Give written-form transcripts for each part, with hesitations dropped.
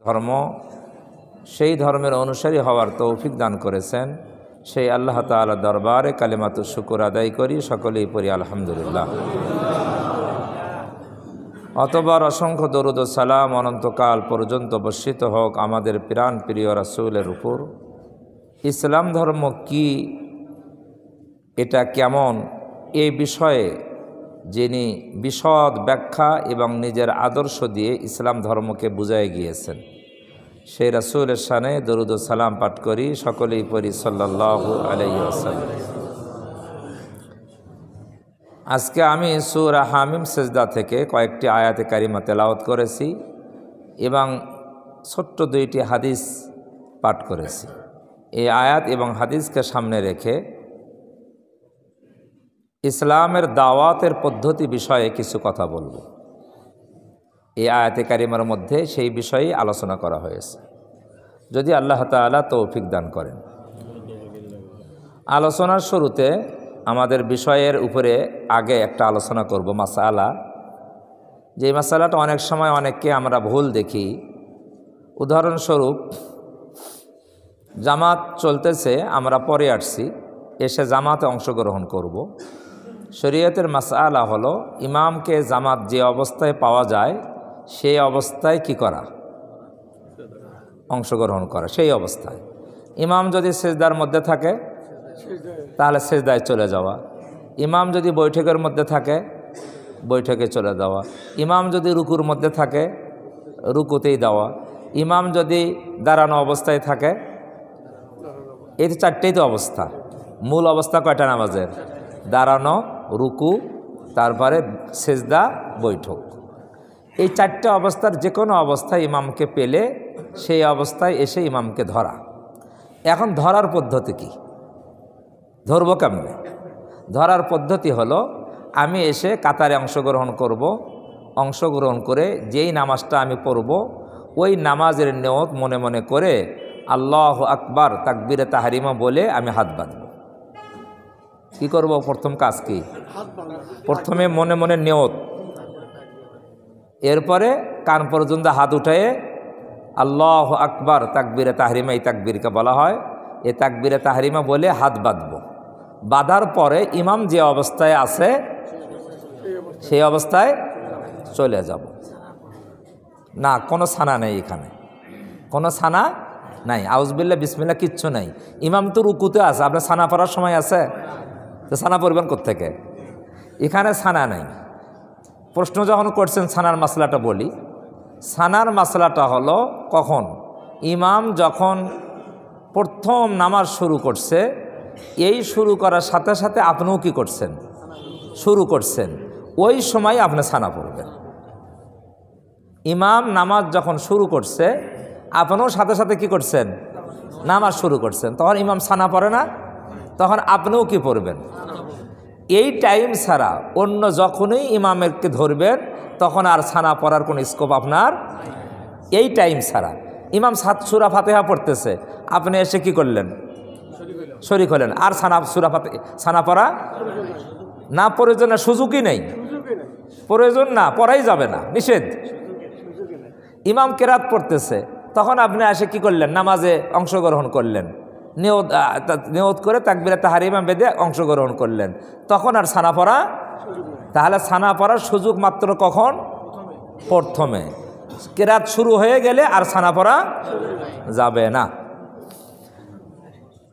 ধর্ম, সেই ধর্মের অনুসারী হওয়ার তৌফিক দান করেছেন, সেই আল্লাহ তাআলা দরবারে কালিমাতুশ শুকর আদায় করি, সকলেই পড়ি আলহামদুলিল্লাহ। অতঃপর অসংখ্য দরুদ ও সালাম অনন্তকাল পর্যন্ত বর্ষিত হোক আমাদের প্রাণ প্রিয় রাসূলের উপর। ইসলাম ধর্ম কি, এটা কেমন, এই বিষয়ে যিনি বিশদ ব্যাখ্যা এবং নিজের আদর্শ দিয়ে ইসলাম ধর্মকে বুঝাই গিয়েছেন, সেই রাসূলের শানে দরুদ ও সালাম পাঠ করি, সকলেই পড়ি সাল্লাল্লাহু আলাইহি ওয়াসাল্লাম। আজকে আমি সূরা হামিম সেজদা থেকে কয়েকটি আয়াতে কারিমা তেলাওয়াত করেছি এবং ছোট্ট দুইটি হাদিস পাঠ করেছি। এই আয়াত এবং হাদিসকে সামনে রেখে ইসলামের দাওয়াতের পদ্ধতি বিষয়ে কিছু কথা বলবো। এই আয়াতে কারিমার মধ্যে সেই বিষয়েই আলোচনা করা হয়েছে, যদি আল্লাহ তাআলা তৌফিক দান করেন। আলোচনার শুরুতে আমাদের বিষয়ের উপরে আগে একটা আলোচনা করব মাসালা, যে মাসালাটা অনেক সময় অনেককে আমরা ভুল দেখি। উদাহরণস্বরূপ, জামাত চলতেছে, আমরা পরে আসছি, এসে জামাতে অংশগ্রহণ করব। শরীয়তের মাসালা হলো ইমামকে জামাত যে অবস্থায় পাওয়া যায় সেই অবস্থায় কি করা, অংশগ্রহণ করা। সেই অবস্থায় ইমাম যদি সেজদার মধ্যে থাকে তাহলে সেজদায় চলে যাওয়া, ইমাম যদি বৈঠকের মধ্যে থাকে বৈঠকে চলে যাওয়া, ইমাম যদি রুকুর মধ্যে থাকে রুকুতেই দেওয়া, ইমাম যদি দাঁড়ানো অবস্থায় থাকে, এই তো চারটেই তো অবস্থা। মূল অবস্থা কয়টা নামাজের? দাঁড়ানো, রুকু, তারপরে সেজদা, বৈঠক। এই চারটা অবস্থার যে কোনো অবস্থায় ইমামকে পেলে সেই অবস্থায় এসে ইমামকে ধরা। এখন ধরার পদ্ধতি কি, ধরবো কেমনে? ধরার পদ্ধতি হলো, আমি এসে কাতারে অংশগ্রহণ করব, অংশগ্রহণ করে যেই নামাজটা আমি পড়ব ওই নামাজের নিয়ত মনে মনে করে আল্লাহু আকবার তাকবীরে তাহরিমা বলে আমি হাত বাঁধব। কি করব? প্রথম কাজ কি? প্রথমে মনে মনে নিয়ত, এরপরে কান পর্যন্ত হাত উঠায়ে আল্লাহু আকবার তাকবীরে তাহরিমা, এই তাকবীরকে বলা হয়, এই তাকবীরে তাহরিমা বলে হাত বাঁধব। বাঁধার পরে ইমাম যে অবস্থায় আছে সেই অবস্থায় চলে যাব। না, কোনো ছানা নেই এখানে, কোনো ছানা নাই, আউযুবিল্লাহ বিসমিল্লাহ কিচ্ছু নাই। ইমাম তো রুকুতে আছে, আপনার ছানা পড়ার সময় আছে, তো ছানা পড়বেন কোত্থেকে? এখানে ছানা নাই। প্রশ্ন যখন করছেন ছানার মাসলাটা বলি। ছানার মাসলাটা হলো কখন? ইমাম যখন প্রথম নামাজ শুরু করছে, এই শুরু করার সাথে সাথে আপনিও কি করছেন? শুরু করছেন, ওই সময় আপনি ছানা পড়বেন। ইমাম নামাজ যখন শুরু করছে, আপনিও সাথে সাথে কি করছেন? নামাজ শুরু করছেন। তখন ইমাম ছানা পড়ে না, তখন আপনিও কি পড়বেন? এই টাইম ছাড়া অন্য যখনই ইমামেরকে ধরবেন তখন আর ছানা পড়ার কোনো স্কোপ আপনার, এই টাইম ছাড়া। ইমাম সূরা ফাতিহা পড়তেছে, আপনি এসে কি করলেন? শরীক হলেন, আর ছানা পড়া না, প্রয়োজন, সুযোগই নেই, প্রয়োজন না, পড়াই যাবে না, নিষেধ। ইমাম কেরাত পড়তেছে, তখন আপনি এসে কি করলেন? নামাজে অংশগ্রহণ করলেন, নিয়ত করে তাকবীরে তাহরিমা বেঁধে অংশগ্রহণ করলেন, তখন আর ছানা পড়া। তাহলে ছানা পড়ার সুযোগ মাত্র কখন? প্রথমে। কেরাত শুরু হয়ে গেলে আর ছানা পড়া যাবে না।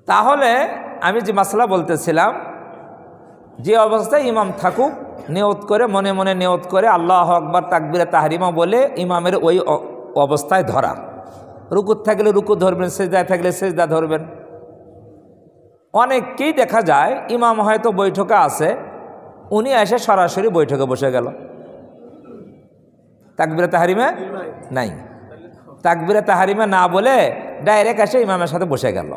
তাহলে আমি যে মাসলা বলতেছিলাম, যে অবস্থায় ইমাম থাকুক, নিয়ত করে মনে মনে নিয়ত করে আল্লাহু আকবার তাকবীরে তাহরিমা বলে ইমামের ওই অবস্থায় ধরা। রুকুত থাকলে রুকু ধরবেন, সেজদায় থাকলে সেজদা ধরবেন। অনেককেই দেখা যায় ইমাম হয়তো বৈঠকে আছে, উনি এসে সরাসরি বৈঠকে বসে গেল, তাকবীরে তাহরিমা নাই, তাকবীরে তাহরিমা না বলে ডাইরেক্ট এসে ইমামের সাথে বসে গেল,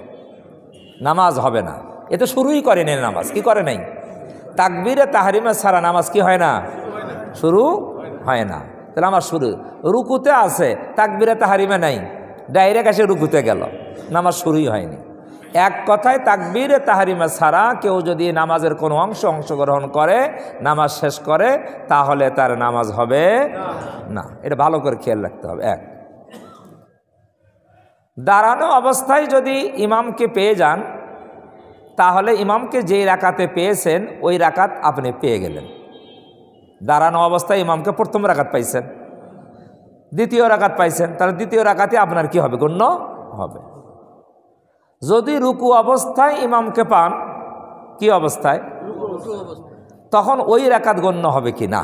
নামাজ হবে না। এ তো শুরুই করেনি নামাজ, কি করে নাই? তাকবীরে তাহরিমা ছাড়া নামাজ কি হয় না? শুরু হয় না। তাহলে আমার শুরু, রুকুতে আছে, তাকবীরে তাহরিমা নাই, ডাইরেক্ট এসে রুকুতে গেল, নামাজ শুরুই হয়নি। এক কথায় তাকবীরে তাহরিমা ছাড়া কেউ যদি নামাজের কোনো অংশগ্রহণ করে, নামাজ শেষ করে, তাহলে তার নামাজ হবে না। এটা ভালো করে খেয়াল রাখতে হবে। এক, দাঁড়ানো অবস্থায় যদি ইমামকে পেয়ে যান, তাহলে ইমামকে যেই রাকাতে পেয়েছেন ওই রাকাত আপনি পেয়ে গেলেন। দাঁড়ানো অবস্থায় ইমামকে প্রথম রাকাত পাইছেন, দ্বিতীয় রাকাত পাইছেন, তাহলে দ্বিতীয় রাকাতে আপনার কি হবে? গণ্য হবে। যদি রুকু অবস্থায় ইমামকে পান, কি অবস্থায়? তখন ওই রাকাত গণ্য হবে কি না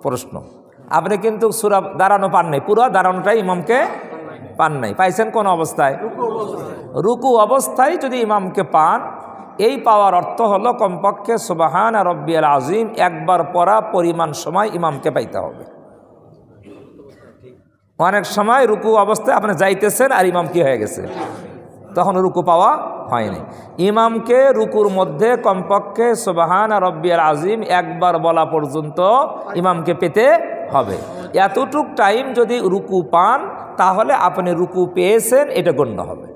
প্রশ্ন। আপনি কিন্তু সূরা দাঁড়ানো পান নাই, পুরো দাঁড়ানোটাই ইমামকে পান নাই, পাইছেন কোন অবস্থায়? রুকু অবস্থায় যদি ইমামকে পান, এই পাওয়ার অর্থ হলো কমপক্ষে সুবহানা রব্বিয়াল আযীম একবার পড়া পরিমাণ সময় ইমামকে পাইতে হবে। অনেক সময় রুকু অবস্থায় আপনি যাইতেছেন আর ইমাম কি হয়ে গেছে, তখন রুকু পাওয়া হয়নি। ইমামকে রুকুর মধ্যে কমপক্ষে সুবহানা রব্বিয়াল আযীম একবার বলা পর্যন্ত ইমামকে পেতে হবে। এতটুক টাইম যদি রুকু পান, তাহলে আপনি রুকু পেয়েছেন, এটা গণ্য হবে।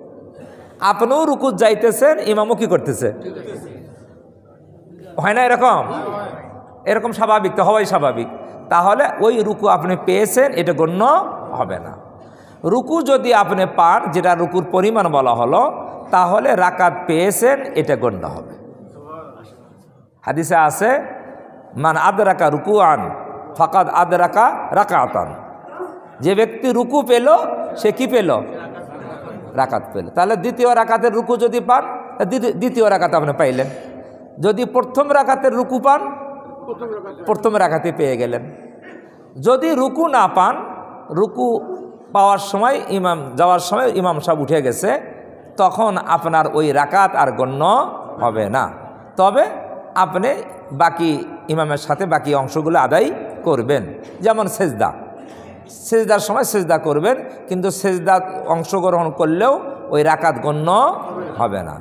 আপনিও রুকু যাইতেছেন, ইমামও কি করতেছে, হয় না এরকম? এরকম স্বাভাবিক তো, হওয়াই স্বাভাবিক। তাহলে ওই রুকু আপনি পেয়েছেন, এটা গণ্য হবে না। রুকু যদি আপনি পান, যেটা রুকুর পরিমাণ বলা হলো, তাহলে রাকাত পেয়েছেন, এটা গণ্য হবে। হাদিসে আছে, মান আদরাকা রুকুআন ফাকাদ আদরাকা রাকাতান। যে ব্যক্তি রুকু পেল, সে কি পেল? রাকাত পেল। তাহলে দ্বিতীয় রাকাতের রুকু যদি পান, দ্বিতীয় রাকাত আপনি পাইলেন। যদি প্রথম রাকাতের রুকু পান, প্রথম রাকাতে পেয়ে গেলেন। যদি রুকু না পান, রুকু পাওয়ার সময় ইমাম যাওয়ার সময় ইমাম সাহেব উঠে গেছে, তখন আপনার ওই রাকাত আর গণ্য হবে না। তবে আপনি বাকি ইমামের সাথে বাকি অংশগুলো আদায় করবেন। যেমন সেজদা, সেজদার সময় সেজদা করবেন, কিন্তু সেজদা অংশগ্রহণ করলেও ওই রাকাত গণ্য হবে না।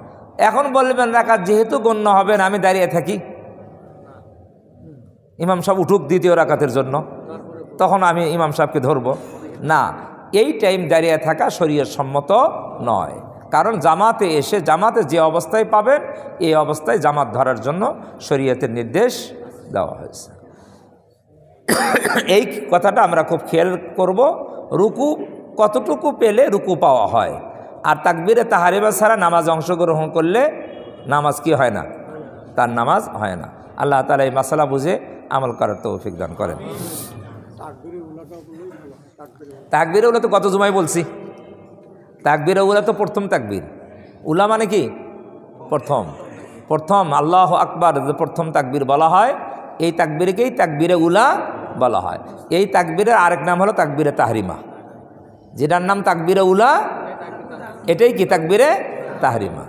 এখন বলবেন রাকাত যেহেতু গণ্য হবে না, আমি দাঁড়িয়ে থাকি, ইমাম সাহেব উঠুক দ্বিতীয় রাকাতের জন্য, তখন আমি ইমাম সাহেবকে ধরব না। এই টাইম দাঁড়িয়ে থাকা শরীয়ত সম্মত নয়। কারণ জামাতে এসে জামাতে যে অবস্থায় পাবেন, এই অবস্থায় জামাত ধরার জন্য শরীয়তের নির্দেশ দেওয়া হয়েছে। এই কথাটা আমরা খুব খেয়াল করব। রুকু কতটুকু পেলে রুকু পাওয়া হয়, আর তাকবীরে তাহরিমা ছাড়া নামাজ অংশগ্রহণ করলে নামাজ কি হয় না, তার নামাজ হয় না। আল্লাহ তাআলা এই মাসালা বুঝে আমল করার তৌফিক দান করেন। তাকবীরে উলা তো গত জুমায় বলছি, তাকবীরে উলা তো প্রথম তাকবীর। উলা মানে কি? প্রথম। প্রথম আল্লাহু আকবার যে প্রথম তাকবীর বলা হয়, এই তাকবীরকেই তাকবীরে উলা বলা হয়। এই তাকবীরের আরেক নাম হলো তাকবীরে তাহরিমা, যেটার নাম তাকবীরে উলা, এটাই কি তাকবীরে তাহরিমা।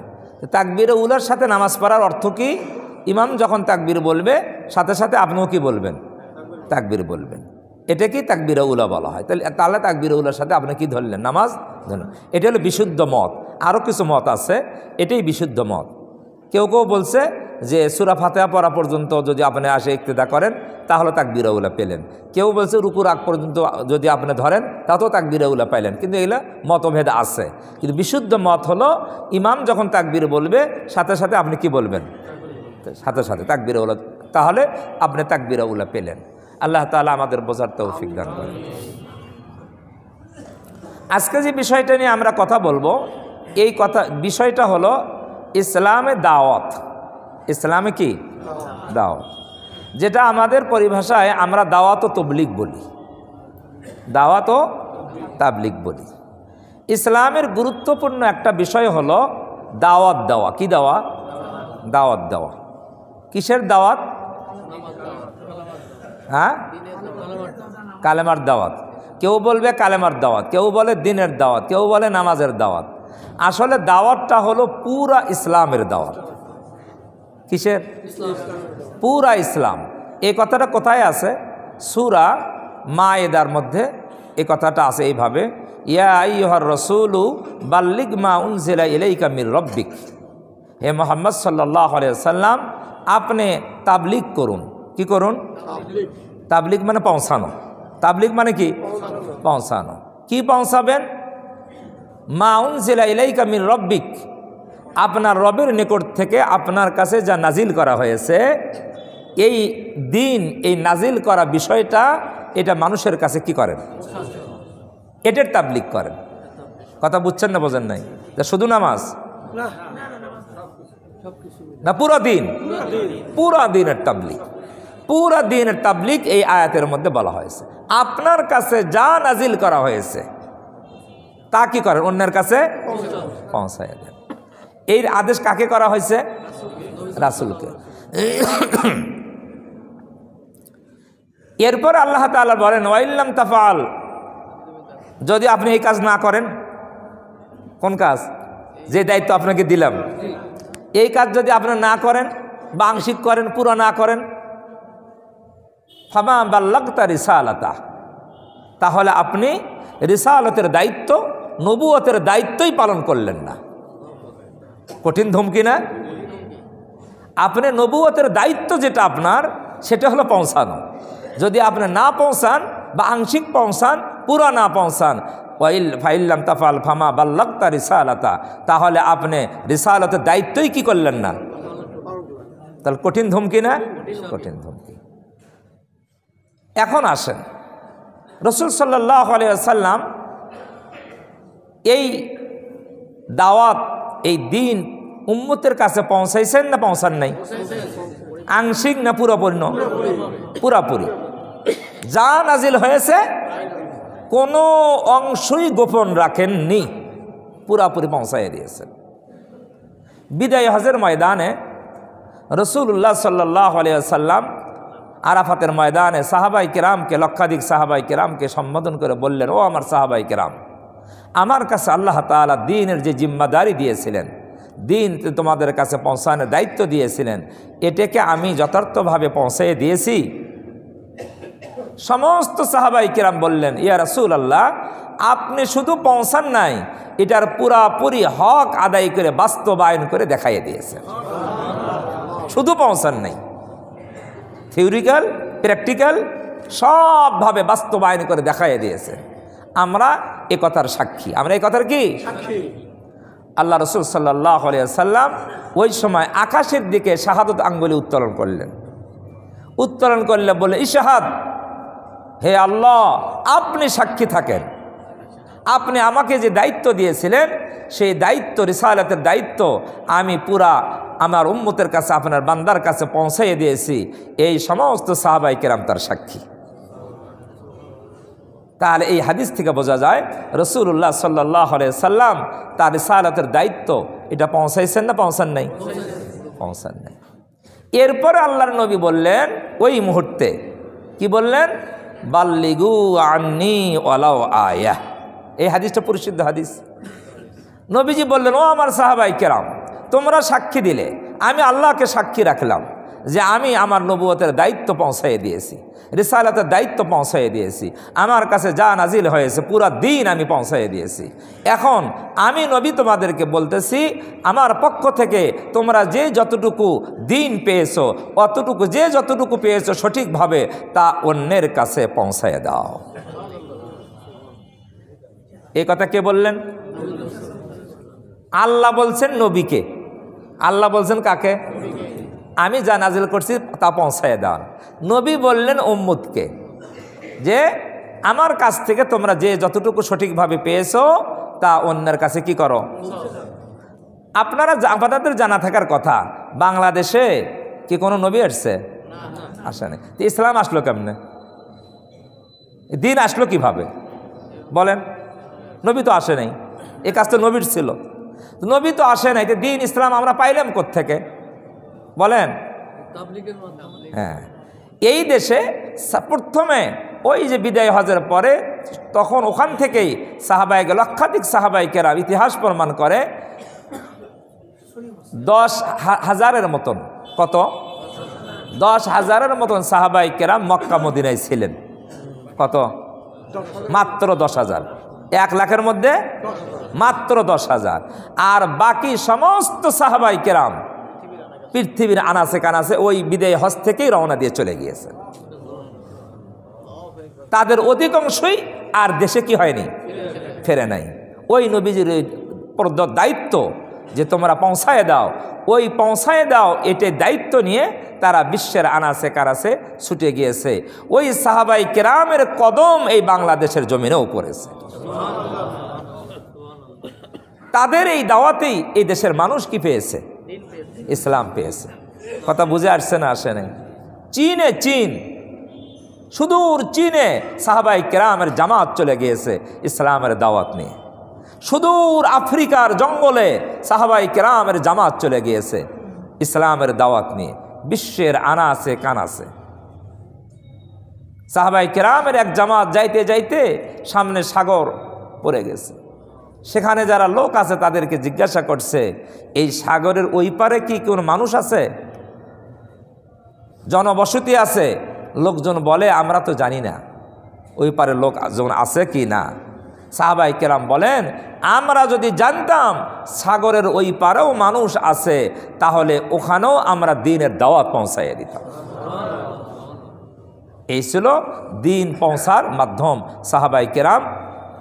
তাকবীরে উলার সাথে নামাজ পড়ার অর্থ কি? ইমাম যখন তাকবীর বলবে, সাথে সাথে আপনিও কি বলবেন? তাকবীর বলবেন। এটা কি তাকবীরে উলা বলা হয়। তাহলে তাকবীরে উলার সাথে আপনি কি ধরলেন? নামাজ ধরলেন। এটা হলো বিশুদ্ধ মত। আরও কিছু মত আছে, এটাই বিশুদ্ধ মত। কেউ কেউ বলছে যে সূরা ফাতিহা পড়া পর্যন্ত যদি আপনি আসে ইক্তেদা করেন, তাহলে তাকবীরে উলা পেলেন। কেউ বলছে রুকুর আগ পর্যন্ত যদি আপনি ধরেন, তাতেও তাকবীরে উলা পাইলেন। কিন্তু এগুলো মতভেদ আছে। কিন্তু বিশুদ্ধ মত হলো, ইমাম যখন তাকবীর বলবে, সাথে সাথে আপনি কি বলবেন? সাথে সাথে তাকবীরে উলা, তাহলে আপনি তাকবীরে উলা পেলেন। আল্লাহ তাআলা আমাদের বোঝার তৌফিক দান করেন। আজকে যে বিষয়টা নিয়ে আমরা কথা বলবো, এই বিষয়টা হলো ইসলামে দাওয়াত। ইসলামে কি দাওয়াত, যেটা আমাদের পরিভাষায় আমরা দাওয়াত ও তবলিগ বলি, দাওয়াত ও তাবলিগ বলি। ইসলামের গুরুত্বপূর্ণ একটা বিষয় হলো দাওয়াত দেওয়া। কি দেওয়া? দাওয়াত দেওয়া। কিসের দাওয়াত? হ্যাঁ, কালেমার দাওয়াত। কেউ বলবে কালেমার দাওয়াত, কেউ বলে দিনের দাওয়াত, কেউ বলে নামাজের দাওয়াত। আসলে দাওয়াতটা হলো পুরা ইসলামের দাওয়াত। কিসের? পুরা ইসলাম। এই কথাটা কোথায় আছে? সূরা মায়েদার মধ্যে এই কথাটা আছে এইভাবে, ইয়া আইয়ুহার রাসূলু বাল্লিগ মা উনজিলা ইলাইকা মির রাব্বিক। হে মুহাম্মদ সাল্লাল্লাহু আলাইহি ওয়াসাল্লাম, আপনি তাবলিগ করুন। কি করুন? তাবলিগ মানে পৌঁছানো। তাবলিগ মানে কি? পৌঁছানো। কি পৌঁছাবেন? মা উনজিলা ইলাইকা মির রাব্বিক, আপনার রবের নিকট থেকে আপনার কাছে যা নাজিল করা হয়েছে, এই দিন, এই নাজিল করা বিষয়টা, এটা মানুষের কাছে কি করেন? এটার তাবলিগ করেন। কথা বুঝছেন না বোঝেন নাই? শুধু নামাজ না পুরো দিন? পুরা দিনের তাবলীগ, পুরা দিনের তাবলীগ এই আয়াতের মধ্যে বলা হয়েছে। আপনার কাছে যা নাজিল করা হয়েছে তা কি করেন? অন্যের কাছে পৌঁছায় দেন। এই আদেশ কাকে করা হয়েছে? রাসূলকে। এরপর আল্লাহ তাআলা বলেন ওয়াইল্লাম তাফআল, যদি আপনি এই কাজ না করেন। কোন কাজ? যে দায়িত্ব আপনাকে দিলাম, এই কাজ যদি আপনি না করেন বা আংশিক করেন, পুরো না করেন, ফামা বাল্লাগতা রিসালাতা, তাহলে আপনি রিসালতের দায়িত্ব, নবুয়তের দায়িত্বই পালন করলেন না। কঠিন ধমকি না? আপনি নবুয়তের দায়িত্ব যেটা আপনার, সেটা হলো পৌঁছানো। যদি আপনি না পৌঁছান বা আংশিক পৌঁছান, পুরো না পৌঁছান, ফাইল্লাম তাফাল ফামা বাল্লাগতা রিসালাতা, তাহলে আপনি রিসালতের দায়িত্বই কি করলেন না। তাহলে কঠিন ধমকি না? কঠিন ধমকি। এখন আসেন, রাসূল সাল্লাল্লাহু আলাইহি ওয়াসাল্লাম এই দাওয়াত, এই দিন উম্মতের কাছে পৌঁছাইছেন না পৌঁছান নাই? আংশিক না পুরোপুরি? পুরাপুরি। যা নাজিল হয়েছে কোনো অংশই গোপন রাখেননি, পুরাপুরি পৌঁছাইয়া দিয়েছেন। বিদায় হজের ময়দানে রাসূলুল্লাহ সাল্লাল্লাহু আলাইহি ওয়াসাল্লাম আরাফাতের ময়দানে সাহাবাই কেরামকে, লক্ষাধিক সাহাবাই কেরামকে সম্বোধন করে বললেন, ও আমার সাহাবাই কেরাম, আমার কাছে আল্লাহ তাআলা দ্বীনের যে জিম্মাদারি দিয়েছিলেন, দিন তোমাদের কাছে পৌঁছানোর দায়িত্ব দিয়েছিলেন, এটাকে আমি যথার্থভাবে পৌঁছাইয়ে দিয়েছি? সমস্ত সাহাবাই কেরাম বললেন, ইয়া রাসূলুল্লাহ, আপনি শুধু পৌঁছান নাই, এটার পুরাপুরি হক আদায় করে বাস্তবায়ন করে দেখাইয়ে দিয়েছেন। শুধু পৌঁছান নাই, থিওরিক্যাল প্র্যাকটিক্যাল সবভাবে বাস্তবায়ন করে দেখাইয়ে দিয়েছে। আমরা এ কথার সাক্ষী। আমরা এই কথার কি সাক্ষী? আল্লাহ রাসূল সাল্লাল্লাহু আলাইহি ওয়াসাল্লাম ওই সময় আকাশের দিকে শাহাদত আঙ্গুলি উত্তোলন করলেন। উত্তোলন করলে বলে, ইশহাদ, হে আল্লাহ, আপনি সাক্ষী থাকেন, আপনি আমাকে যে দায়িত্ব দিয়েছিলেন সেই দায়িত্ব, রিসালাতের দায়িত্ব আমি পুরা আমার উম্মতের কাছে, আপনার বান্দার কাছে পৌঁছাইয়ে দিয়েছি। এই সমস্ত সাহাবাই কেরাম তার সাক্ষী। তাহলে এই হাদিস থেকে বোঝা যায় রাসূলুল্লাহ সাল্লাল্লাহু আলাইহি সাল্লাম তার রিসালাতের দায়িত্ব এটা পৌঁছাইছেন না পৌঁছান নাই? পৌঁছান নাই। এরপরে আল্লাহর নবী বললেন, ওই মুহূর্তে কি বললেন? বাল্লিগু আন্নি ওয়ালাউ আয়া। এই হাদিসটা পরিশুদ্ধ হাদিস। নবীজি বললেন, ও আমার সাহাবাই কেরাম, তোমরা সাক্ষী দিলে, আমি আল্লাহকে সাক্ষী রাখলাম যে আমি আমার নবুয়তের দায়িত্ব পৌঁছাইয়ে দিয়েছি, রিসালাতের দায়িত্ব পৌঁছাইয়ে দিয়েছি, আমার কাছে যা নাজিল হয়েছে পুরা দিন আমি পৌঁছাইয়ে দিয়েছি। এখন আমি নবী তোমাদেরকে বলতেছি, আমার পক্ষ থেকে তোমরা যে যতটুকু দিন পেয়েছো, অতটুকু যে যতটুকু পেয়েছো সঠিকভাবে তা অন্যের কাছে পৌঁছাইয়ে দাও। এই কথা কে বললেন? আল্লাহ বলছেন নবীকে। আল্লাহ বলছেন কাকে? আমি যা নাজিল করছি তা পৌঁছায় দেন। নবী বললেন উম্মতকে যে আমার কাছ থেকে তোমরা যে যতটুকু সঠিকভাবে পেয়েছো তা অন্যের কাছে কি করো। আপনারা আপনাদের জানা থাকার কথা, বাংলাদেশে কি কোনো নবী আসছে? আসেনি। তো ইসলাম আসলো কেমনে? দিন আসলো কিভাবে বলেন? নবী তো আসে নাই, এ কাজ তো নবীর ছিল। নবী তো আসে নাই, দিন ইসলাম আমরা পাইলাম কোত্থেকে বলেন? হ্যাঁ, এই দেশে প্রথমে ওই যে বিদায় হজের পরে তখন ওখান থেকেই সাহাবায়ে লক্ষাধিক সাহাবায়ে কেরাম, ইতিহাস প্রমাণ করে 10,000-এর মতন, কত 10,000-এর মতন সাহাবায়ে কেরাম মক্কা মদিনায় ছিলেন। কত? মাত্র 10,000। 1 লাখের মধ্যে মাত্র 10,000। আর বাকি সমস্ত সাহাবায়ে কেরাম পৃথিবীর আনাচে কানাচে ওই বিদায় হজ থেকেই রওনা দিয়ে চলে গিয়েছে। তাদের অধিকাংশই আর দেশে কি হয়নি, ফেরে নাই। ওই নবীজির দায়িত্ব যে তোমরা পৌঁছায় দাও, ওই পৌঁছায় দাও এটাই দায়িত্ব নিয়ে তারা বিশ্বের আনাচে কানাচে ছুটে গিয়েছে। ওই সাহাবায়ে কেরামের কদম এই বাংলাদেশের জমিনেও পড়েছে। তাদের এই দাওয়াতেই এই দেশের মানুষ কি পেয়েছে? ইসলাম পেয়েছে। কথা বুঝে আসছে না আসে নাই? চীন সুদূর চীনে সাহাবায়ে কেরামের জামাত চলে গিয়েছে ইসলামের দাওয়াত নিয়ে। সুদূর আফ্রিকার জঙ্গলে সাহাবায়ে কেরামের জামাত চলে গিয়েছে ইসলামের দাওয়াত নিয়ে। বিশ্বের আনাচে কানাচে সাহাবায়ে কেরামের এক জামাত যাইতে যাইতে সামনে সাগর পড়ে গেছে। সেখানে যারা লোক আছে তাদেরকে জিজ্ঞাসা করছে, এই সাগরের ওই পারে কি কোনো মানুষ আছে, জনবসতি আছে? লোকজন বলে আমরা তো জানি না ওই পারে লোকজন আছে কি না। সাহাবায়ে কেরাম বলেন, আমরা যদি জানতাম সাগরের ওই পারেও মানুষ আছে তাহলে ওখানেও আমরা দ্বীনের দাওয়াত পৌঁছাইয়া দিতাম। এই ছিল দ্বীন পৌঁছার মাধ্যম। সাহাবায়ে কেরাম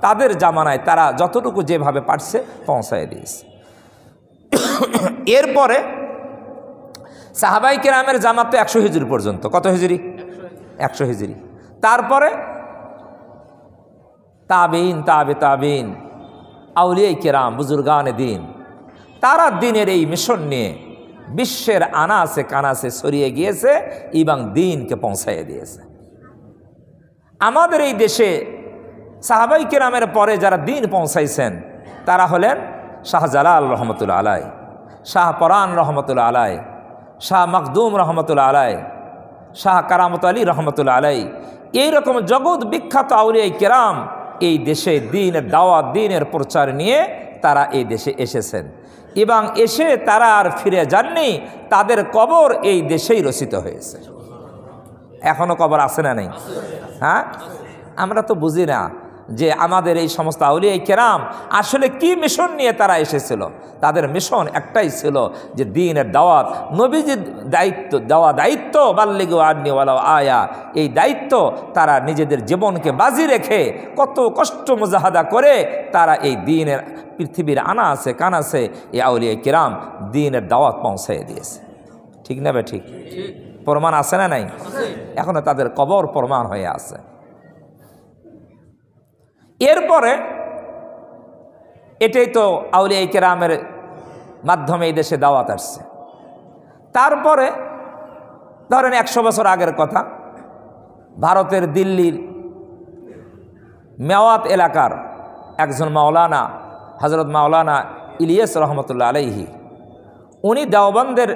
তাদের জামানায় তারা যতটুকু যেভাবে পারছে পৌঁছায় দিয়েছে। এরপরে সাহাবায়ে কেরামের জামাত তো 100 হিজরি পর্যন্ত। কত হিজরি? 100 হিজরি। তারপরে তাবিন, তাবিন, আউলিয়া কেরাম, বুজুর্গানে দ্বীন, তারা দ্বীনের এই মিশন নিয়ে বিশ্বের আনাচে কানাচে ছড়িয়ে গিয়েছে এবং দ্বীনকে পৌঁছাইয়ে দিয়েছে। আমাদের এই দেশে সাহাবায়ে কেরামের পরে যারা দ্বীন পৌঁছাইছেন তারা হলেন শাহজালাল রহমতুল্লাহ আলাই, শাহ পরান রহমতুল্লাহ আলাই, শাহ মখদুম রহমতুল্লাহ আলাই, শাহ কারামত আলী রহমতুল্লাহ আলাই। এইরকম জগৎ বিখ্যাত আউলিয়া কেরাম এই দেশে দ্বীনের দাওয়াত, দ্বীনের প্রচার নিয়ে তারা এই দেশে এসেছেন এবং এসে তারা আর ফিরে যাননি। তাদের কবর এই দেশেই রচিত হয়েছে। এখনো কবর আছে না নেই? হ্যাঁ, আমরা তো বুঝি না যে আমাদের এই সমস্ত আউলিয়া কেরাম আসলে কি মিশন নিয়ে তারা এসেছিল। তাদের মিশন একটাই ছিল যে দ্বীনের দাওয়াত, নবীজির দায়িত্ব দেওয়া দায়িত্ব, বাল্লিগু আন্নী ওয়ালাউ আয়া, এই দায়িত্ব তারা নিজেদের জীবনকে বাজি রেখে কত কষ্ট মুজাহাদা করে তারা এই দ্বীনের পৃথিবীর আনাচে কানাচে এই আউলিয়া কেরাম দ্বীনের দাওয়াত পৌঁছাইয়ে দিয়েছে। ঠিক না বে ঠিক? প্রমাণ আছে না নাই? এখনো তাদের কবর প্রমাণ হয়ে আছে। এরপরে এটাই তো আউলিয়া কেরামের মাধ্যমে এই দেশে দাওয়াত আসছে। তারপরে ধরেন 100 বছর আগের কথা, ভারতের দিল্লির মেওয়াত এলাকার একজন মাওলানা, হজরত মাওলানা ইলিয়াস রহমতুল্লাহ আলাইহি, উনি দেওবন্দের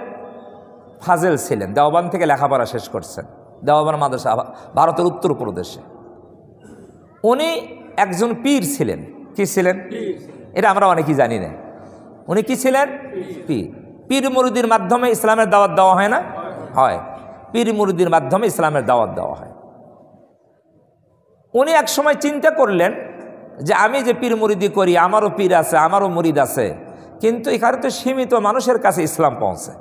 ফাজেল ছিলেন। দেওবন্দ থেকে লেখাপড়া শেষ করছেন, দেওবন্দ মাদ্রাসা ভারতের উত্তরপ্রদেশে। উনি একজন পীর ছিলেন। কি ছিলেন? এটা আমরা অনেকেই জানি না। উনি কি ছিলেন? পীর। পীর মুরিদির মাধ্যমে ইসলামের দাওয়াত দেওয়া হয় না? হয়। পীর মুরিদির মাধ্যমে ইসলামের দাওয়াত দেওয়া হয়। উনি এক সময় চিন্তা করলেন যে আমি যে পীর মুরিদি করি, আমারও পীর আছে, আমারও মুরিদ আছে, কিন্তু এখানে তো সীমিত মানুষের কাছে ইসলাম পৌঁছে।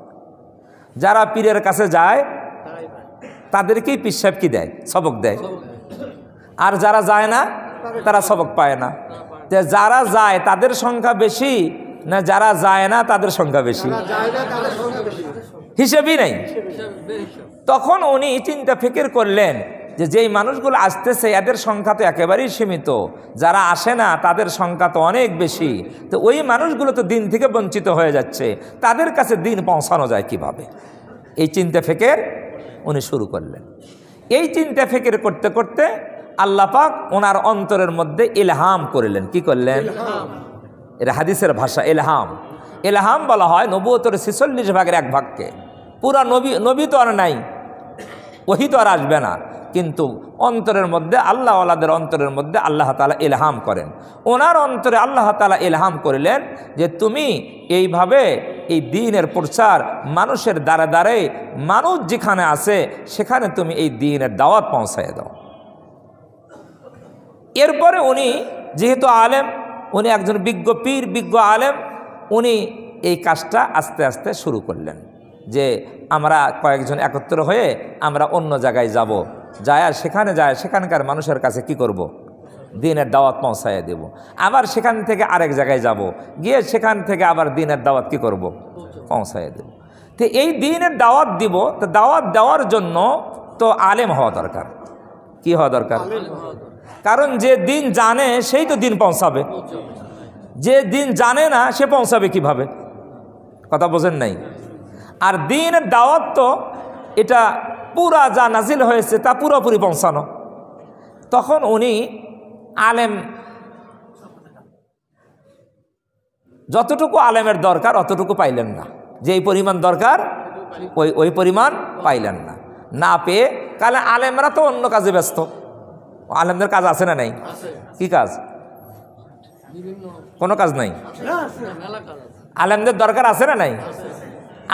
যারা পীরের কাছে যায় তাদেরকেই পীর সাহেব কি দেয়? সবক দেয়। আর যারা যায় না তারা সবক পায় না। যারা যায় তাদের সংখ্যা বেশি না যারা যায় না তাদের সংখ্যা বেশি? হিসেবই নেই। তখন উনি চিন্তা ফিকির করলেন যে যেই মানুষগুলো আসতেছে এদের সংখ্যা তো একেবারেই সীমিত, যারা আসে না তাদের সংখ্যা তো অনেক বেশি, তো ওই মানুষগুলো তো দিন থেকে বঞ্চিত হয়ে যাচ্ছে, তাদের কাছে দিন পৌঁছানো যায় কিভাবে? এই চিন্তা ফিকির উনি শুরু করলেন। এই চিন্তা ফিকির করতে করতে আল্লাহ পাক ওনার অন্তরের মধ্যে ইলহাম করলেন। কি করলেন? এটা হাদিসের ভাষা, ইলহাম। ইলহাম বলা হয় নবুয়তের 46 ভাগের 1 ভাগকে। পুরা নবী তো আর নাই, ওহী তো আর আসবে না, কিন্তু অন্তরের মধ্যে আল্লাহ ওয়ালাদের অন্তরের মধ্যে আল্লাহ তাআলা ইলহাম করেন। ওনার অন্তরে আল্লাহ তাআলা ইলহাম করলেন যে তুমি এইভাবে এই দ্বীনের প্রচার মানুষের দ্বারে দ্বারে, মানুষ যেখানে আছে সেখানে তুমি এই দ্বীনের দাওয়াত পৌঁছায় দাও। এরপরে উনি যেহেতু আলেম, উনি একজন বিজ্ঞ পীর, বিজ্ঞ আলেম, উনি এই কাজটা আস্তে আস্তে শুরু করলেন যে আমরা কয়েকজন একত্র হয়ে আমরা অন্য জায়গায় যাব, সেখানকার মানুষের কাছে কি করব? দ্বীনের দাওয়াত পৌঁছাইয়া দেব। আবার সেখান থেকে আরেক জায়গায় যাব, গিয়ে সেখান থেকে আবার দ্বীনের দাওয়াত কি করব? পৌঁছাইয়া দেব। তো এই দ্বীনের দাওয়াত দিব, তো দাওয়াত দেওয়ার জন্য তো আলেম হওয়া দরকার। কি হওয়া দরকার? কারণ যে দ্বীন জানে সেই তো দ্বীন পৌঁছাবে। যে দিন জানে না সে পৌঁছাবে কিভাবে? কথা বোঝেন নাই? আর দিনের দাওয়াত তো এটা পুরা যা নাজিল হয়েছে তা পুরোপুরি পৌঁছানো। তখন উনি আলেম, যতটুকু আলেমের দরকার অতটুকু পাইলেন না, যেই পরিমাণ দরকার ওই পরিমাণ পাইলেন না। না পেয়ে কালে আলেমরা তো অন্য কাজে ব্যস্ত। আলেমদের কাজ আছে না নাই? কি কাজ? কোনো কাজ নাই। আলেমদের দরকার আছে না নাই?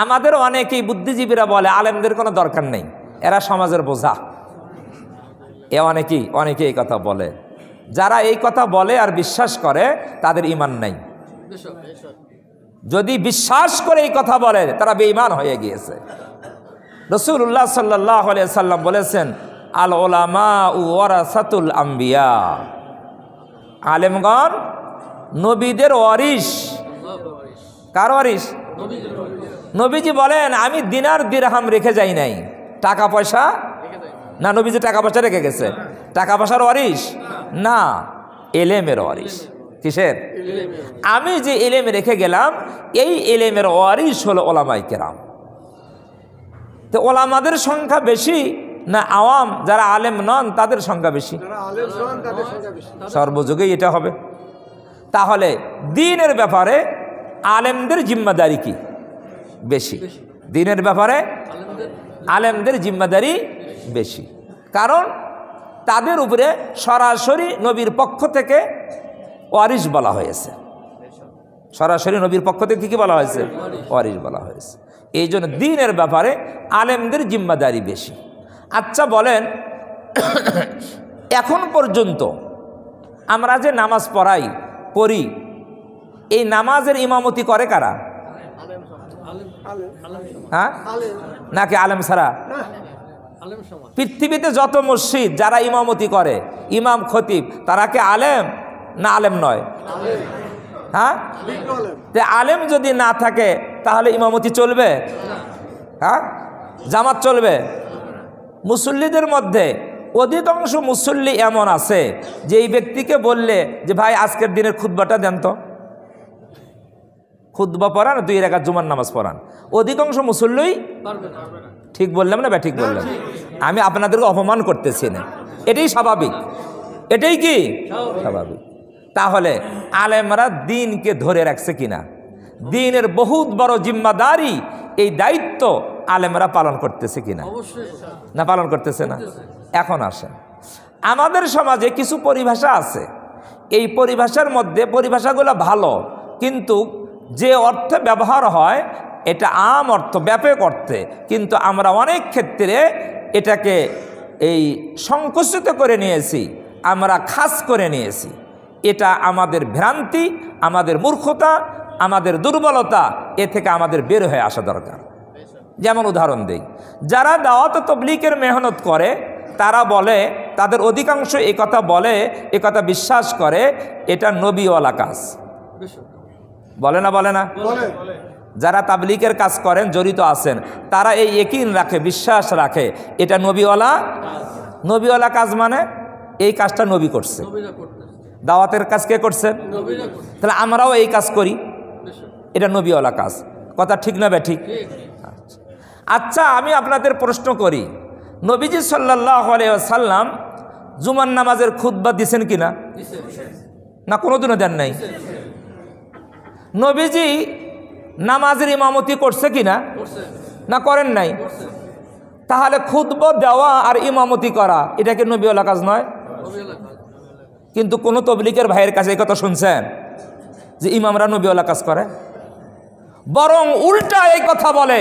আমাদের অনেকেই বুদ্ধিজীবীরা বলে আলেমদের কোনো দরকার নেই, এরা সমাজের বোঝা। অনেকেই এই কথা বলে। যারা এই কথা বলে আর বিশ্বাস করে তাদের ঈমান নাই। যদি বিশ্বাস করে এই কথা বলে তারা বেঈমান হয়ে গিয়েছে। রাসূলুল্লাহ সাল্লাল্লাহু আলাইহি সাল্লাম বলেছেন, আল উলামা ওয়ারাসাতুল আম্বিয়া, আলেমগণ নবীদের ওয়ারিস। কার ওয়ারিস? নবীজি বলেন, আমি দিনার দিরহাম রেখে যাই নাই, টাকা পয়সা না। নবীজি টাকা পয়সা রেখে গেছে? টাকা পয়সার ওয়ারিস না, এলেমের ওয়ারিস। কিসের? আমি যে এলেম রেখে গেলাম এই এলেমের ওয়ারিস হলো ওলামায়ে কেরাম। তো ওলামাদের সংখ্যা বেশি না আওয়াম যারা আলেম নন তাদের সংখ্যা বেশি? সর্বযুগেই এটা হবে। তাহলে দ্বীনের ব্যাপারে আলেমদের জিম্মাদারি কি বেশি? দ্বীনের ব্যাপারে আলেমদের জিম্মাদারি বেশি, কারণ তাদের উপরে সরাসরি নবীর পক্ষ থেকে ওয়ারিস বলা হয়েছে। সরাসরি নবীর পক্ষ থেকে কি বলা হয়েছে? ওয়ারিস বলা হয়েছে। এই জন্য দ্বীনের ব্যাপারে আলেমদের জিম্মাদারি বেশি। আচ্ছা বলেন, এখন পর্যন্ত আমরা যে নামাজ পড়ি, এই নামাজের ইমামতি করে কারা? হ্যাঁ, নাকি আলেম ছাড়া? পৃথিবীতে যত মসজিদ যারা ইমামতি করে, ইমাম খতিব, তারা কি আলেম না আলেম নয়? হ্যাঁ, আলেম যদি না থাকে তাহলে ইমামতি চলবে? হ্যাঁ, জামাত চলবে? মুসল্লিদের মধ্যে অধিকাংশ মুসল্লি এমন আছে যে এই ব্যক্তিকে বললে যে ভাই আজকের দিনের খুতবাটা দেন তো, খুতবা পড়ান, 2 রাকাত জুমার নামাজ পড়ান, অধিকাংশ মুসল্লি ঠিক বললাম না? ঠিক বললাম? আমি আপনাদেরকে অপমান করতেছি না, এটাই স্বাভাবিক। এটাই কি স্বাভাবিক? তাহলে আলেমরা দ্বীনকে ধরে রাখছে কিনা? দ্বীনের বহুত বড় জিম্মাদারি, এই দায়িত্ব আলেমরা পালন করতেছে কিনা? না, পালন করতেছে না। এখন আসেন, আমাদের সমাজে কিছু পরিভাষা আছে, এই পরিভাষার মধ্যে পরিভাষাগুলো ভালো, কিন্তু যে অর্থে ব্যবহার হয় এটা আম অর্থ, ব্যাপক অর্থে, কিন্তু আমরা অনেক ক্ষেত্রে এটাকে এই সংকুচিত করে নিয়েছি, আমরা খাস করে নিয়েছি। এটা আমাদের ভ্রান্তি, আমাদের মূর্খতা, আমাদের দুর্বলতা। এ থেকে আমাদের বের হয়ে আসা দরকার। যেমন উদাহরণ দেই, যারা দাওয়াত ও তাবলীগের মেহনত করে তারা বলে, তাদের অধিকাংশ এই কথা বলে, এ কথা বিশ্বাস করে, এটা নবীওয়ালা কাজ। বলে না? বলে না? যারা তাবলীগের কাজ করেন, জড়িত আছেন, তারা এই ইয়াকিন রাখে, বিশ্বাস রাখে, এটা নবীওয়ালা কাজ। মানে এই কাজটা নবী করছে। দাওয়াতের কাজ কে করছেন? তাহলে আমরাও এই কাজ করি, এটা নবীওয়ালা কাজ। কথা ঠিক না ঠিক? আচ্ছা, আমি আপনাদের প্রশ্ন করি, নবীজি সাল্লাল্লাহু আলাইহি ওয়াসাল্লাম জুমার নামাজের খুতবা দিয়েছেন কিনা? না, কোনোদিনও দেন নাই। নবীজি নামাজের ইমামতি করছে কিনা? না, করেন নাই। তাহলে খুতবা দেওয়া আর ইমামতি করা এটা কি নবীওয়ালা কাজ নয়? কিন্তু কোন তাবলীগের ভাইয়ের কাছে এই কথা শুনছেন যে ইমামরা নবীওয়ালা কাজ করে? বরং উল্টা এই কথা বলে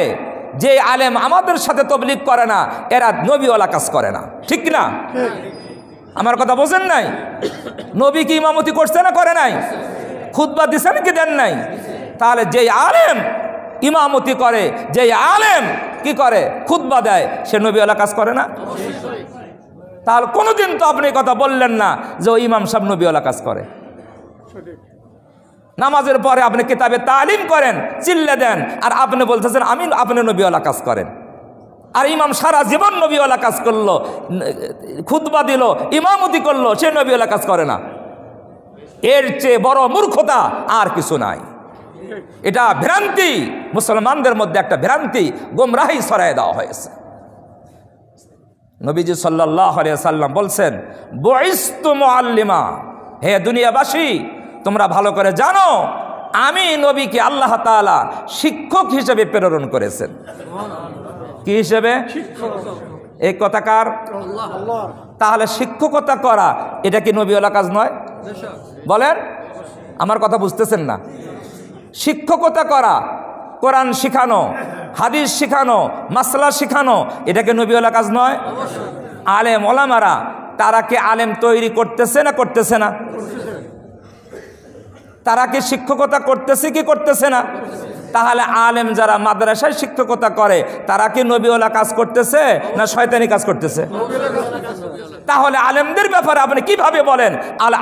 যে আলেম আমাদের সাথে তাবলীগ করে না, এরা নবীওয়ালা কাজ করে না। ঠিক না? আমার কথা বোঝেন নাই? নবী কি ইমামতি করছে না করে নাই? খুতবা দিছেন কি দেন নাই? তাহলে যে আলেম ইমামতি করে, যে আলেম কি করে, খুতবা দেয়, সে নবীওয়ালা কাজ করে না? তাহলে কোনোদিন তো আপনি কথা বললেন না যে ওই ইমাম সাহেব নবীওয়ালা কাজ করে। নামাজের পরে আপনি কিতাবে তালিম করেন, চিল্লে দেন, আর আপনি বলতেছেন আপনি নবীওয়ালা কাজ করেন। আর ইমাম সারা জীবন নবীওয়ালা কাজ করলো, খুতবা দিল, ইমামতি করলো, সে নবীওয়ালা কাজ করে না। এর চেয়ে বড় মূর্খতা আর কিছু নাই। এটা ভ্রান্তি, মুসলমানদের মধ্যে একটা ভ্রান্তি, গোমরাহি ছড়ায় দেওয়া হয়েছে। নবীজি সাল্লাল্লাহু আলাইহি সাল্লাম বলছেন, বুইস্তু মুআল্লিমা, হে দুনিয়াবাসী তোমরা ভালো করে জানো আমি নবীকে আল্লাহ তাআলা শিক্ষক হিসেবে প্রেরণ করেছেন। কি হিসেবে? এই কথাকার। তাহলে শিক্ষকতা করা এটা কি নবীওয়ালা কাজ নয়? বলেন, আমার কথা বুঝতেছেন না? শিক্ষকতা করা, কোরআন শিখানো, হাদিস শিখানো, মাসলা শিখানো, এটাকে নবীওয়ালা কাজ নয়? আলেম ওলামারা তারা কি আলেম তৈরি করতেছে না করতেছে না? তারা কি শিক্ষকতা করতেছে কি করতেছে না? তাহলে আলেম যারা মাদ্রাসায় শিক্ষকতা করে তারা কি নবীওয়ালা কাজ করতেছে না শয়তানি কাজ করতেছে? তাহলে আলেমদের ব্যাপারে আপনি কিভাবে বলেন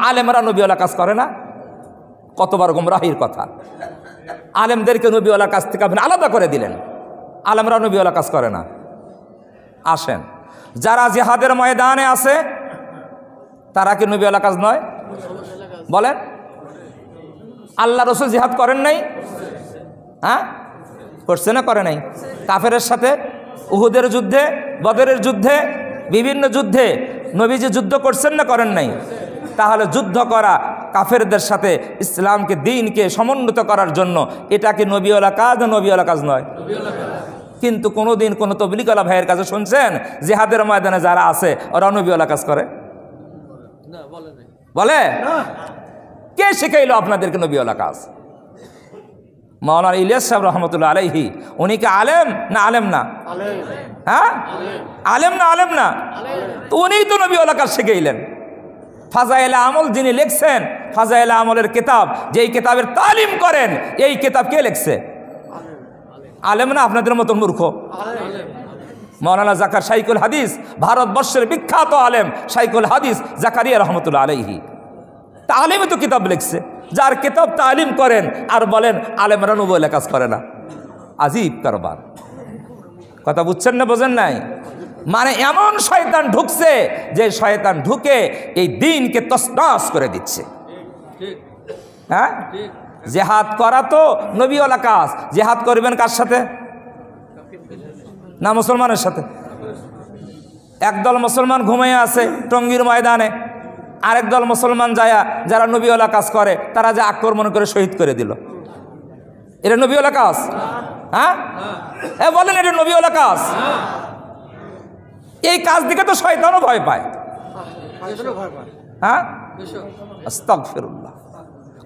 আলেমরা নবীওয়ালা কাজ করে না? কতবার গুমরাহির কথা। আলেমদেরকে নবীওয়ালা কাজ থেকে আপনি আলাদা করে দিলেন, আলেমরা নবীওয়ালা কাজ করে না। আসেন, যারা জিহাদের ময়দানে আছে তারা কি নবীওয়ালা কাজ নয়? বলেন, আল্লাহ রসুল জিহাদ করেন নাই? হ্যাঁ, করছে না করে নাই? কাফেরের সাথে উহুদের যুদ্ধে, বদরের যুদ্ধে, বিভিন্ন যুদ্ধে নবীজি যুদ্ধ করছেন না করেন নাই? তাহলে যুদ্ধ করা কাফেরদের সাথে ইসলামকে, দ্বীনকে সমন্বিত করার জন্য এটা কি নবীওয়ালা কাজ না নবীওয়ালা কাজ নয়? কিন্তু কোনোদিন কোনো তবলিগওয়ালা ভাইয়ের কাছে শুনছেন জিহাদের ময়দানে যারা আছে ওরা নবীওয়ালা কাজ করে? বলে? কে শিখাইল আপনাদেরকে নবীওয়ালা কাজ? মাওলানা ইলিয়াস সাহেব রহমতুল্লাহ আলাইহি, উনি কি আলেম না আলেম না? হ্যাঁ, আলেম না আলেম না? তো উনিই তো নবীওয়ালা কাজ শিখাইলেন। ফাজাইলে আমল যিনি লিখছেন, ফাজাইলে আমলের কিতাব, যেই কিতাবের তালিম করেন, এই কিতাব কে লিখছে? আলেম না আপনাদের মতো মূর্খ? মাওলানা জাকার শাইখুল হাদিস, ভারতবর্ষের বিখ্যাত আলেম শাইখুল হাদিস জাকারিয়া রহমতুল্লাহ আলাইহি, তালিমে তো কিতাব লিখছে। যার কিতাব তালিম করেন আর বলেন আলেমরা নবীওয়ালা কাজ করে না। আজীব কারবার। কথা বুঝছেন না বোঝেন নাই? মানে এমন শয়তান ঢুকছে যে শয়তান ঢুকে এই দ্বীনকে তছনছ করে দিচ্ছে। হ্যাঁ, জিহাদ করা তো নবীওয়ালা কাজ। জিহাদ করবেন কার সাথে? না মুসলমানের সাথে। একদল মুসলমান ঘুমিয়ে আছে টঙ্গীর ময়দানে, আরেক দল মুসলমান যায়া যারা নবীওয়ালা কাজ করে তারা যে আক্রমণ করে শহীদ করে দিল। এটা নবীওয়ালা কাজ? হ্যাঁ, বলেন এটা নবীওয়ালা কাজ? এই কাজ দিকে তো শয়তানও ভয় পায়। হ্যাঁ, আস্তাগফিরুল্লাহ।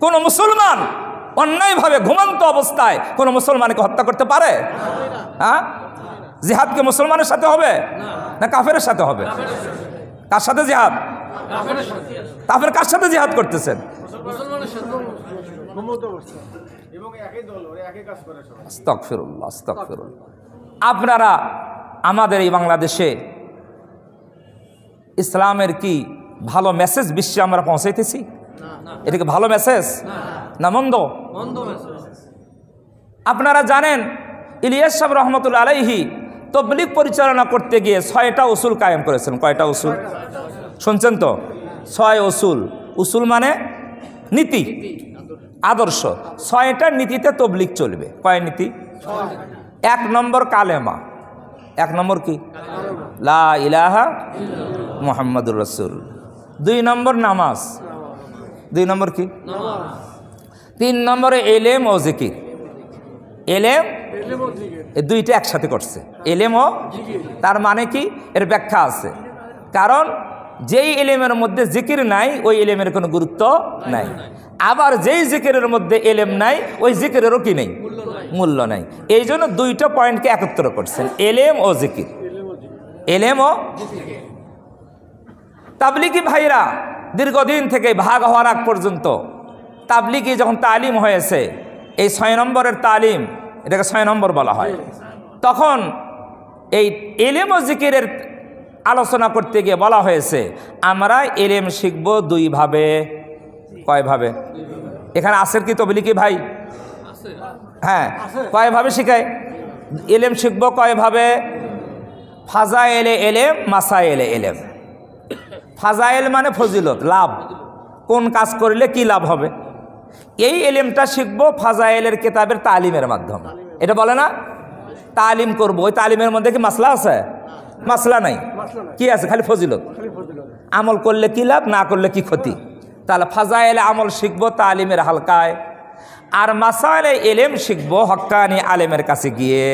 কোন মুসলমান অন্যায়ভাবে ঘুমন্ত অবস্থায় কোন মুসলমানকে হত্যা করতে পারে? হ্যাঁ, জিহাদ কি মুসলমানের সাথে হবে না কাফেরের সাথে হবে? কার সাথে জিহাদ? কাফের কার সাথে জিহাদ করতেছেন? আস্তাগফিরুল্লাহ, আস্তাগফিরুল্লাহ। আপনারা আমাদের এই বাংলাদেশে ইসলামের কি ভালো মেসেজ বিশ্বে আমরা পৌঁছাইতেছি? এটা কি ভালো মেসেজ না মন্দ? আপনারা জানেন ইলিয়াস সাহেব রহমতুল্লাহ আলাইহি তবলিগ পরিচালনা করতে গিয়ে 6টা উসুল কায়েম করেছেন। কয়টা উসুল শুনছেন তো? 6 উসুল। উসুল মানে নীতি, আদর্শ। 6টা নীতিতে তবলিগ চলবে। কয় নীতি? 1 নম্বর কালেমা। 1 নম্বর কি? লা ইলাহা মুহাম্মাদুর রাসূল। 2 নম্বর নামাজ। 2 নম্বর কি? 3 নম্বরে এলেম ও জিকির। এলেম, এই দুইটা একসাথে করছে, এলেম ও। তার মানে কি? এর ব্যাখ্যা আছে। কারণ যেই এলেমের মধ্যে জিকির নাই ওই এলেমের কোনো গুরুত্ব নাই। আবার যেই জিকিরের মধ্যে এলেম নাই ওই জিকিরেরও কি নেই, মূল্য নাই। এই জন্য 2টা পয়েন্টকে একত্র করছেন, এলেম ও জিকির। এলেম ও তাবলিগি ভাইরা দীর্ঘদিন থেকে ভাগ হওয়ার আগ পর্যন্ত তাবলিগি যখন তালিম হয়েছে, এই 6 নম্বরের তালিম, এটাকে 6 নম্বর বলা হয়, তখন এই এলেম ও জিকিরের আলোচনা করতে গিয়ে বলা হয়েছে আমরা এলেম শিখব 2 ভাবে। কয় ভাবে? এখানে আসের কি তবলিগি ভাই? হ্যাঁ, কয় ভাবে শিখায়? এলেম শিখব কয় ভাবে? ফাজাইলে এলেম, মাসাইলে এলেম। ফাজাইল মানে ফজিলত, লাভ। কোন কাজ করলে কি লাভ হবে। এই এলেমটা শিখবো ফাজাইলের কিতাবের তালিমের মাধ্যমে। এটা বলে না তালিম করব, ওই তালিমের মধ্যে কি মাসলা আছে? মাসলা নাই। কি আছে? খালি ফজিলত। আমল করলে কি লাভ, না করলে কি ক্ষতি। তাহলে ফাজাইলে আমল শিখবো তালিমের হালকায়, আর মাসাইলে এলেম শিখবো হক্কানি আলেমের কাছে গিয়ে।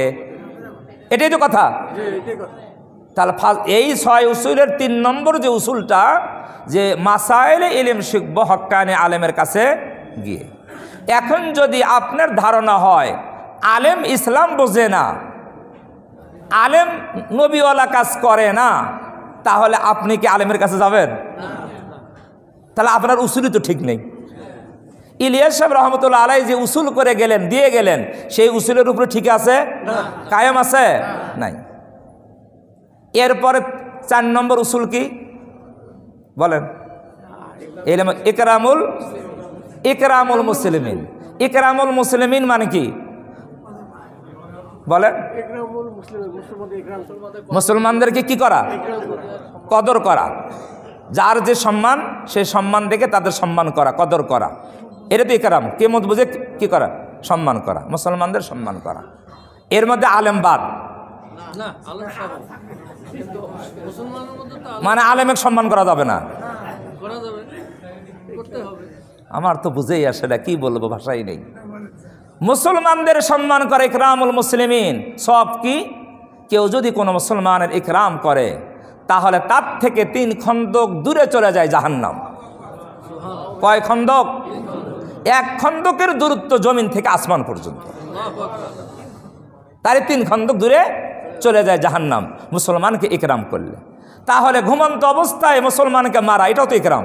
এটাই তো কথা। তাহলে এই 6 উসুলের 3 নম্বর যে উসুলটা, যে মাসাইলে এলেম শিখবো হক্কানি আলেমের কাছে গিয়ে। এখন যদি আপনার ধারণা হয় আলেম ইসলাম বোঝে না, আলেম নবীওয়ালা কাজ করে না, তাহলে আপনি কি আলেমের কাছে যাবেন? তাহলে আপনার উসুলই তো ঠিক নেই। ইলিয়াস সাহেব রহমতুল্লাহ আলাই যে উসুল করে গেলেন, দিয়ে গেলেন, সেই উসুলের উপরে ঠিক আছে? কায়েম আছে? নাই। এরপরে 4 নম্বর উসুল কি বলেন? ইকরামুল মুসলিমিন। ইকরামুল মুসলিমিন মানে কি বলেন? মুসলমানদেরকে কি করা? কদর করা। যার যে সম্মান, সেই সম্মান দেখে তাদের সম্মান করা, কদর করা। এটা তো ইকরাম। কেমত বুঝে কি করা? সম্মান করা, মুসলমানদের সম্মান করা। এর মধ্যে আলেমবাদ মানে আলেমের সম্মান করা যাবে না। আমার তো বুঝেই আসে না, কি বলবো, ভাষাই নেই। মুসলমানদের সম্মান করে, ইকরামুল মুসলিমিন। সব কি? কেউ যদি কোনো মুসলমানের ইকরাম করে, তাহলে তার থেকে 3 খন্দক দূরে চলে যায় জাহান্নাম। কয় খন্দক? 1 খন্দকের দূরত্ব জমিন থেকে আসমান পর্যন্ত, তার 3 খন্দক দূরে চলে যায় জাহান্নাম মুসলমানকে ইকরাম করলে। তাহলে ঘুমন্ত অবস্থায় মুসলমানকে মারা, এটাও তো ইকরাম।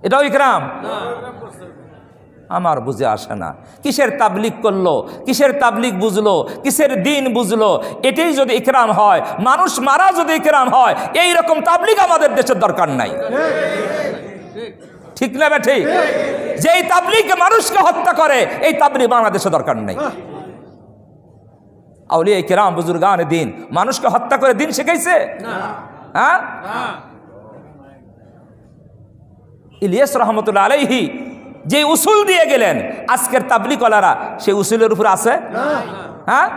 এটাও ইকরাম। আমার বুঝে আসে না, কিসের তাবলিগ করলো, কিসের তাবলিগ বুঝলো, কিসের দিন বুঝলো। এটাই যদি ইকরাম হয়, মানুষ মারা যদি ইকরাম হয়, এই রকম তাবলিগ আমাদের দেশের দরকার নাই। ঠিক না বে ঠিক? যেই তাবলিগ মানুষকে হত্যা করে, এই তাবলিগ বাংলাদেশে দরকার নাই। আউলিয়া কিরাম বুজুর্গান দিন মানুষকে হত্যা করে দিন শিখাইছে? হ্যাঁ। ইলিয়াস রহমতুল্লাহ আলাইহি যে উসুল দিয়ে গেলেন, আজকের তাবলিগওয়ালারা সেই উসুলের উপর আছে? হ্যাঁ।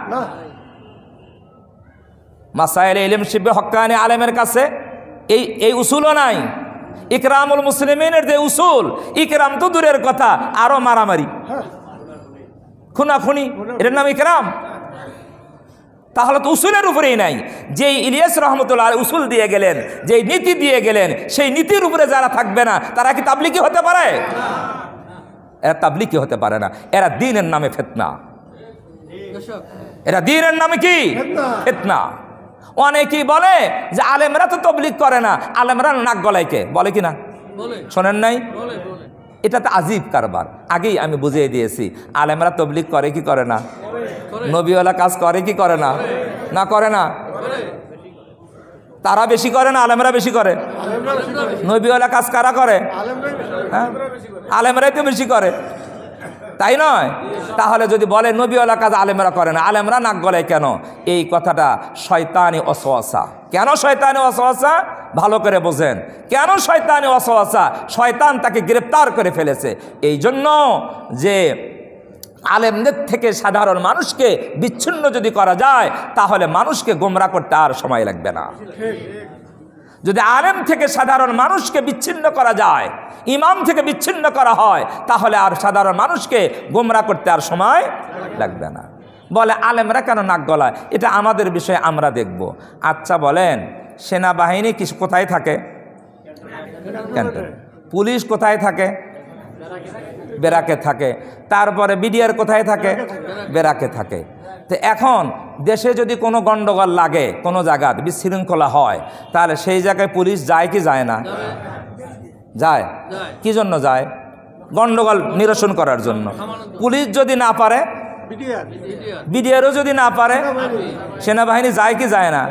মাসাইলে ইলম শিখবে হক্কানি আলেমের কাছে, এই উসুলও নাই। ইকরামুল মুসলিমিনের যে উসুল, ইকরাম তো দূরের কথা, আরো মারামারি, খুনাখুনি, এটার নাম ইকরাম। তাহলে তো উসুলের উপরেই নাই। যেই ইলিয়াস রহমতুল্লাহ উসুল দিয়ে গেলেন, যেই নীতি দিয়ে গেলেন, সেই নীতির উপরে যারা থাকবে না, তারা কি তাবলিগি হতে পারে? এরা তাবলিগি হতে পারে না। এরা দ্বীনের নামে ফিতনা। এরা দ্বীনের নামে কি ফিতনা। অনেকেই বলে যে আলেমরা তো তাবলিগ করে না, আলেমরা নাক গলায় কে বলে কিনা শোনেন নাই? এটা তো আজীব কারবার। আগেই আমি বুঝিয়ে দিয়েছি, আলেমরা তাবলিগ করে কি করে না? নবীওয়ালা কাজ করে কি করে না? না করে না। তারা বেশি করে না আলেমরা বেশি করে? নবীওয়ালা কাজ কারা করে? হ্যাঁ, আলেমরাই তো বেশি করে, তাই নয়? তাহলে যদি বলে নবীওয়ালা কাজ আলেমরা করে না, আলেমরা নাক গলায় কেন? এই কথাটা শয়তানি ওয়াসওয়াসা। কেন শয়তানি ওয়াসওয়াসা? ভালো করে বোঝেন কেন শয়তানি ওয়াসওয়াসা। শয়তান তাকে গ্রেফতার করে ফেলেছে। এই জন্য যে আলেমদের থেকে সাধারণ মানুষকে বিচ্ছিন্ন যদি করা যায়, তাহলে মানুষকে গোমরা করতে আর সময় লাগবে না। যদি আলেম থেকে সাধারণ মানুষকে বিচ্ছিন্ন করা যায়, ইমাম থেকে বিচ্ছিন্ন করা হয়, তাহলে আর সাধারণ মানুষকে গোমরা করতে আর সময় লাগবে না। বলে আলেমরা কেন নাক গলায়? এটা আমাদের বিষয়ে আমরা দেখব। আচ্ছা বলেন, সেনাবাহিনী কোথায় থাকে? ক্যান্টনমেন্ট। পুলিশ কোথায় থাকে? বেরাকে থাকে। তারপরে বিডিআর কোথায় থাকে? বেরাকে থাকে। তো এখন দেশে যদি কোনো গন্ডগোল লাগে, কোনো জায়গায় বিশৃঙ্খলা হয়, তাহলে সেই জায়গায় পুলিশ যায় কি যায় না? যায়। কি জন্য যায়? গন্ডগোল নিরসন করার জন্য। পুলিশ যদি না পারে, বিডিআরও যদি না পারে, সেনাবাহিনী যায় কি যায় না?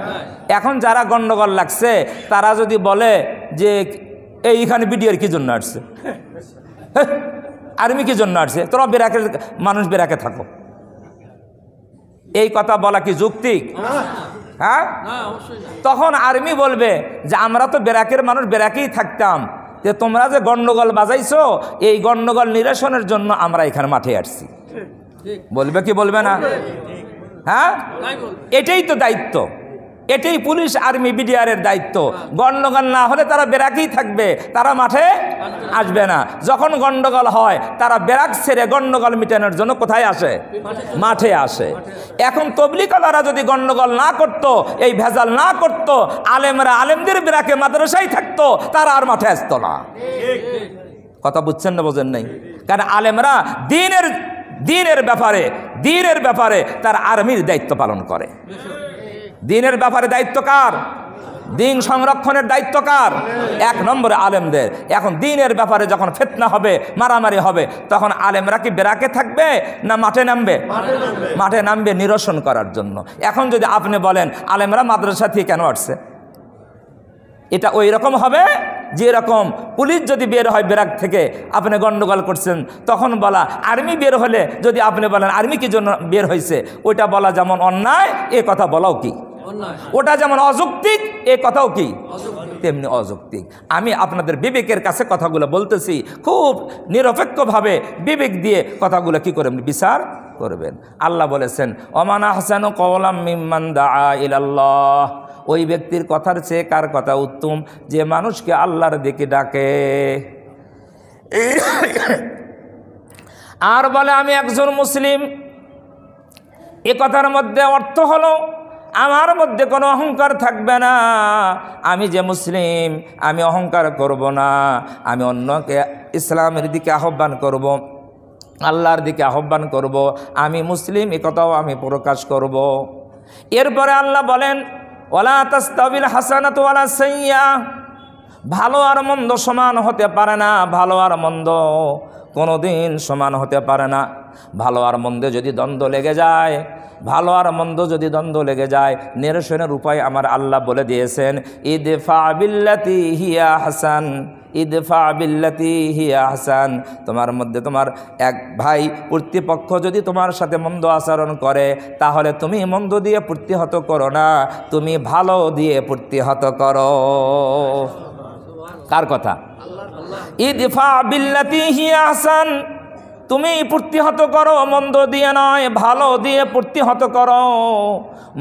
এখন যারা গন্ডগোল লাগছে, তারা যদি বলে যে এইখানে বিডিআর কি জন্য আসছে, আর্মি কি জন্য আসছে, তোরা বেরাকের মানুষ বেরাকে থাকো, এই কথা বলা কি যৌক্তিক? হ্যাঁ, তখন আর্মি বলবে যে আমরা তো ব্যারাকের মানুষ, ব্যারাকেই থাকতাম, যে তোমরা যে গন্ডগোল বাজাইছো এই গন্ডগোল নিরসনের জন্য আমরা এখানে মাঠে আসছি। বলবে কি বলবে না? হ্যাঁ, এটাই তো দায়িত্ব, এটাই পুলিশ আর্মি বিডিআরের দায়িত্ব। গন্ডগোল না হলে তারা ব্যারাকেই থাকবে, তারা মাঠে আসবে না। যখন গন্ডগোল হয় তারা ব্যারাক ছেড়ে গন্ডগোল মিটানোর জন্য কোথায় আসে? মাঠে আসে। এখন তবলিগওয়ালারা যদি গন্ডগোল না করত, এই ভেজাল না করত, আলেমরা আলেমদের ব্যারাকে মাদ্রাসায় থাকতো, তারা আর মাঠে আসতো না। কথা বুঝছেন না বোঝেন নাই? কারণ আলেমরা দিনের ব্যাপারে তার আর্মির দায়িত্ব পালন করে। দিনের ব্যাপারে দায়িত্ব কার? দিন সংরক্ষণের দায়িত্ব কার? 1 নম্বরে আলেমদের। এখন দিনের ব্যাপারে যখন ফিতনা হবে, মারামারি হবে, তখন আলেমরা কি ব্যারাকে থাকবে না মাঠে নামবে? মাঠে নামবে নিরসন করার জন্য। এখন যদি আপনি বলেন আলেমরা মাদ্রাসা থেকে কেন আসছে, এটা ওই রকম হবে যেরকম পুলিশ যদি বের হয় ব্যারাক থেকে, আপনি গন্ডগোল করছেন, তখন বলা আর্মি বের হলে যদি আপনি বলেন আর্মি কি জন্য বের হয়েছে, ওইটা বলা যেমন অন্যায়, এ কথা বলাও কি? ওটা যেমন অযৌক্তিক, এ কথাও কি তেমনি অযৌক্তিক। আমি আপনাদের বিবেকের কাছে কথাগুলো বলতেছি, খুব নিরপেক্ষভাবে বিবেক দিয়ে কথাগুলো কি করবেন, বিচার করবেন। আল্লাহ বলেছেন ওমান আহসানু কওলাম মিম্মান দাআ ইলাল্লাহ, ওই ব্যক্তির কথার চেয়ে কার কথা উত্তম, যে মানুষকে আল্লাহর দিকে ডাকে। আর বলে আমি একজন মুসলিম। এ কথার মধ্যে অর্থ হলো আমার মধ্যে কোনো অহংকার থাকবে না। আমি যে মুসলিম, আমি অহংকার করব না, আমি অন্যকে ইসলামের দিকে আহ্বান করব, আল্লাহর দিকে আহ্বান করব, আমি মুসলিম এ কথাও আমি প্রকাশ করব। এরপরে আল্লাহ বলেন ওয়ালা তাস্তাবিল হাসানাতু ওয়ালা সাইয়্যা, ভালো আর মন্দ সমান হতে পারে না, ভালো আর মন্দ কোনোদিন সমান হতে পারে না। ভালো আর মন্দে যদি দ্বন্দ্ব লেগে যায়, ভালো আর মন্দ যদি দ্বন্দ্ব লেগে যায়, নিরসনের উপায় আমার আল্লাহ বলে দিয়েছেন ইদফা বিল্লাতি হিয়া হাসান, ইদফা বিল্লাতি হিয়া হাসান। তোমার মধ্যে তোমার এক ভাই প্রতিপক্ষ যদি তোমার সাথে মন্দ আচরণ করে, তাহলে তুমি মন্দ দিয়ে প্রতিহত করো না, তুমি ভালো দিয়ে প্রতিহত করো। কার কথা? ইদফা বিল্লাতি হিয়া হাসান, তুমি প্রতিহত করো মন্দ দিয়ে নয়, ভালো দিয়ে প্রতিহত করো,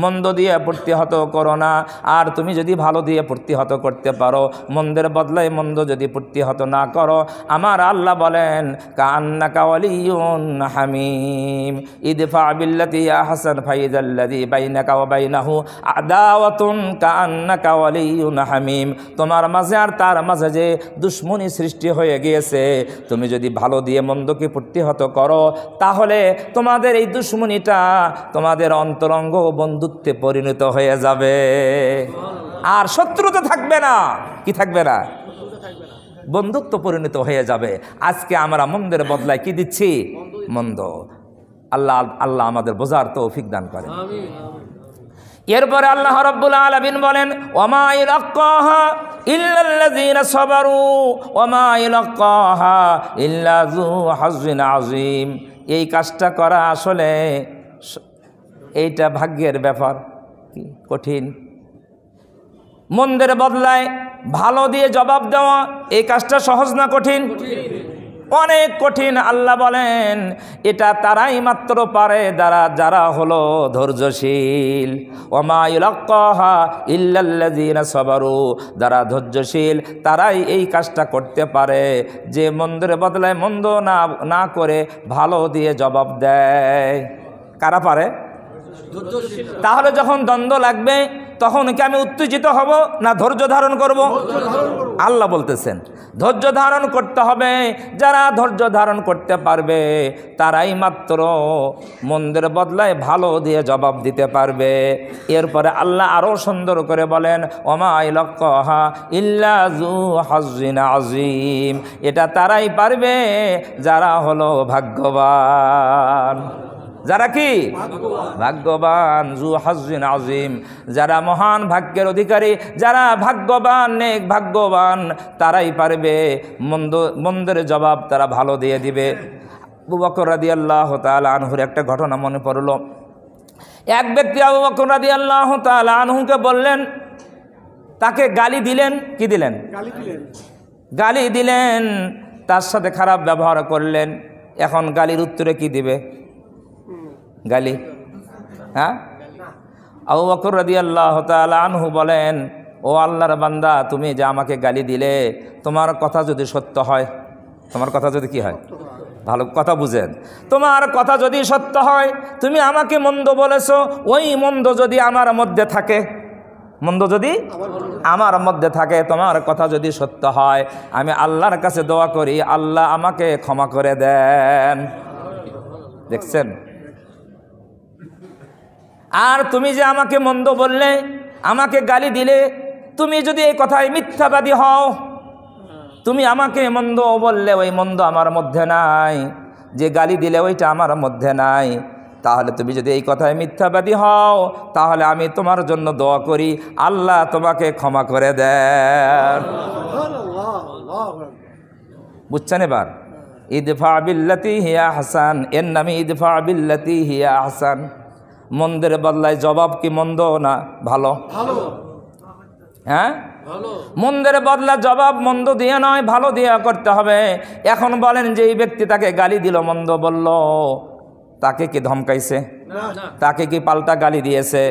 মন্দ দিয়ে প্রতিহত করো না। আর তুমি যদি ভালো দিয়ে প্রতিহত করতে পারো, মন্দের বদলায় মন্দ যদি প্রতিহত না করো, আমার আল্লাহ বলেন কান্নাকা ওয়ালিয়ুন হামিম, ইদফা বিল্লাতি আহসান ফাইযাল্লাযী বাইনাকা ওয়া বাইনাহু আদাওয়াতুন কান্নাকা ওয়ালিয়ুন হামিম। তোমার মাঝে আর তার মাঝে যে দুশমনি সৃষ্টি হয়ে গিয়েছে, তুমি যদি ভালো দিয়ে মন্দকে প্রতিহত করো, তাহলে তোমাদের এই দুশমনিটা তোমাদের অন্তরঙ্গ বন্ধুত্বে পরিণত হয়ে যাবে, আর শত্রুতা থাকবে না। কি থাকবে না? বন্ধুত্ব পরিণত হয়ে যাবে। আজকে আমরা মন্দের বদলায় কি দিচ্ছি? মন্দ। আল্লাহ আমাদের বোঝার তৌফিক দান করেন। এরপরে আল্লাহ রাব্বুল আলামিন বলেন ওয়ামা ইলাক্কাহা ইল্লাল্লাযীনা সাবারু ওয়ামা ইলাক্কাহা ইল্লা যু হাজ্জিন আযীম। এই কাজটা করা আসলে এইটা ভাগ্যের ব্যাপার, কি কঠিন। মন্দের বদলায় ভালো দিয়ে জবাব দেওয়া, এই কাজটা সহজ না কঠিন? অনেক কঠিন। আল্লাহ বলেন এটা তারাই মাত্র পারে যারা হলো ধৈর্যশীল। ওমা ইলাক্কাহা ইল্লাল্লাযীনা সাবারু, যারা ধৈর্যশীল তারাই এই কাজটা করতে পারে, যে মন্দের বদলায় মন্দ না করে ভালো দিয়ে জবাব দেয়। কারা পারে? তাহলে যখন দ্বন্দ্ব লাগবে তখন কি আমি উত্তেজিত হব না ধৈর্য ধারণ করব? আল্লাহ বলতেছেন ধৈর্য ধারণ করতে হবে। যারা ধৈর্য ধারণ করতে পারবে তারাই মাত্র মন্দের বদলায় ভালো দিয়ে জবাব দিতে পারবে। এরপরে আল্লাহ আরও সুন্দর করে বলেন ওমা ইলাক্কাহা ইল্লা যু হাজ্জিন আযীম, এটা তারাই পারবে যারা হলো ভাগ্যবান। যারা কি? ভাগ্যবান। যু হাজ্জিন আযীম, যারা মহান ভাগ্যের অধিকারী, যারা ভাগ্যবান, নেক ভাগ্যবান, তারাই পারবে মন্দের জবাব তারা ভালো দিয়ে দিবে। আবু বকর রাদিয়াল্লাহু তাআলা আনহুর একটা ঘটনা মনে পড়ল। এক ব্যক্তি আবু বকর রাদিয়াল্লাহু তাআলা আনহুকে বললেন, তাকে গালি দিলেন, কি দিলেন? গালি দিলেন, তার সাথে খারাপ ব্যবহার করলেন। এখন গালির উত্তরে কি দিবে? গালি, হ্যাঁ? আবু বকর রাদিয়াল্লাহু তাআলা আনহু বলেন, ও আল্লাহর বান্দা, তুমি যে আমাকে গালি দিলে, তোমার কথা যদি সত্য হয়, তোমার কথা যদি কি হয়, ভালো কথা বুঝেন, তোমার কথা যদি সত্য হয়, তুমি আমাকে মন্দ বলেছো, ওই মন্দ যদি আমার মধ্যে থাকে, মন্দ যদি আমার মধ্যে থাকে, তোমার কথা যদি সত্য হয়, আমি আল্লাহর কাছে দোয়া করি, আল্লাহ আমাকে ক্ষমা করে দেন। দেখছেন? আর তুমি যে আমাকে মন্দ বললে, আমাকে গালি দিলে, তুমি যদি এই কথায় মিথ্যাবাদী হও, তুমি আমাকে মন্দ বললে, ওই মন্দ আমার মধ্যে নাই, যে গালি দিলে ওইটা আমার মধ্যে নাই, তাহলে তুমি যদি এই কথায় মিথ্যাবাদী হও, তাহলে আমি তোমার জন্য দোয়া করি, আল্লাহ তোমাকে ক্ষমা করে দেন। বুঝছেন এবার? ইদফা বিল্লাতি হিয়া আহসান, এর নামে ইদফা বিল্লাতি হিয়া আহসান। মন্দের বদলায় জবাব কি মন্দ না ভালো? হ্যাঁ, মন্দের বদলা জবাব মন্দ দিয়ে নয়, ভালো দিয়ে করতে হবে। এখন বলেন যে এই ব্যক্তি তাকে গালি দিল, মন্দ বলল, তাকে কি ধমকাইছে? তাকে কি পাল্টা গালি দিয়েছে?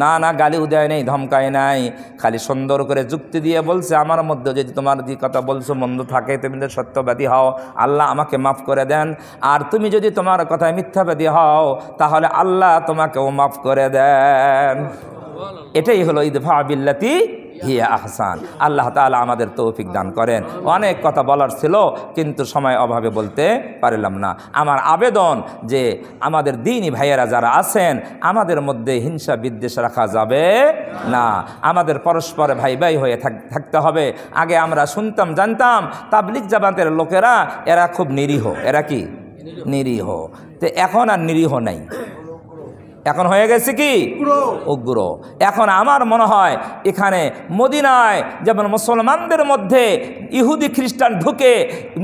না না, গালিও দেয় নেই, ধমকায় নাই, খালি সুন্দর করে যুক্তি দিয়ে বলছে, আমার মধ্যে যদি তোমার যে কথা বলছো মন্দ থাকে, তুমি যদি সত্যবাদী হও, আল্লাহ আমাকে মাফ করে দেন। আর তুমি যদি তোমার কথায় মিথ্যাবাদী হও, তাহলে আল্লাহ তোমাকেও মাফ করে দেন। এটাই হলো ইদফা বিল্লাতি হিয়া আহসান। আল্লাহ তাআলা আমাদের তৌফিক দান করেন। অনেক কথা বলার ছিল, কিন্তু সময় অভাবে বলতে পারলাম না। আমার আবেদন যে আমাদের দ্বীনি ভাইয়েরা যারা আছেন, আমাদের মধ্যে হিংসা বিদ্বেষ রাখা যাবে না। আমাদের পরস্পরে ভাই ভাই হয়ে থাকতে হবে। আগে আমরা শুনতাম, জানতাম তাবলিগ জামাতের লোকেরা এরা খুব নিরীহ। এরা কি নিরীহ? তো এখন আর নিরীহ নাই, এখন হয়ে গেছে কি উগ্র। এখন আমার মনে হয় এখানে মদিনায় যেমন মুসলমানদের মধ্যে ইহুদি খ্রিস্টান ঢুকে,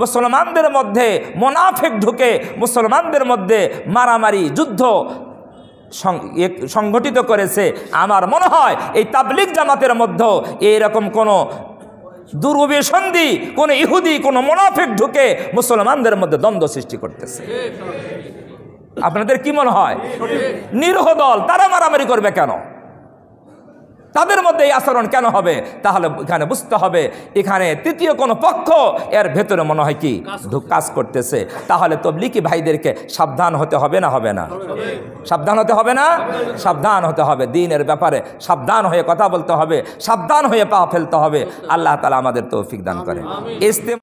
মুসলমানদের মধ্যে মুনাফিক ঢুকে, মুসলমানদের মধ্যে মারামারি যুদ্ধ সংগঠিত করেছে, আমার মনে হয় এই তাবলিগ জামাতের মধ্যেও এইরকম কোনো দুর্বিসন্ধি, কোনো ইহুদি, কোনো মুনাফিক ঢুকে মুসলমানদের মধ্যে দ্বন্দ্ব সৃষ্টি করতেছে। আপনাদের কি মনে হয়? নিরীহ দল, তারা মারামারি করবে কেন? তাদের মধ্যে এই আচরণ কেন হবে? তাহলে এখানে বুঝতে হবে, এখানে তৃতীয় কোনো পক্ষ এর ভেতরে মনে হয় কি কাজ করতেছে। তাহলে তাবলীগী ভাইদেরকে সাবধান হতে হবে না, হবে না? সাবধান হতে হবে না? সাবধান হতে হবে। দ্বীনের ব্যাপারে সাবধান হয়ে কথা বলতে হবে, সাবধান হয়ে পা ফেলতে হবে। আল্লাহ তাআলা আমাদের তৌফিক দান করেন।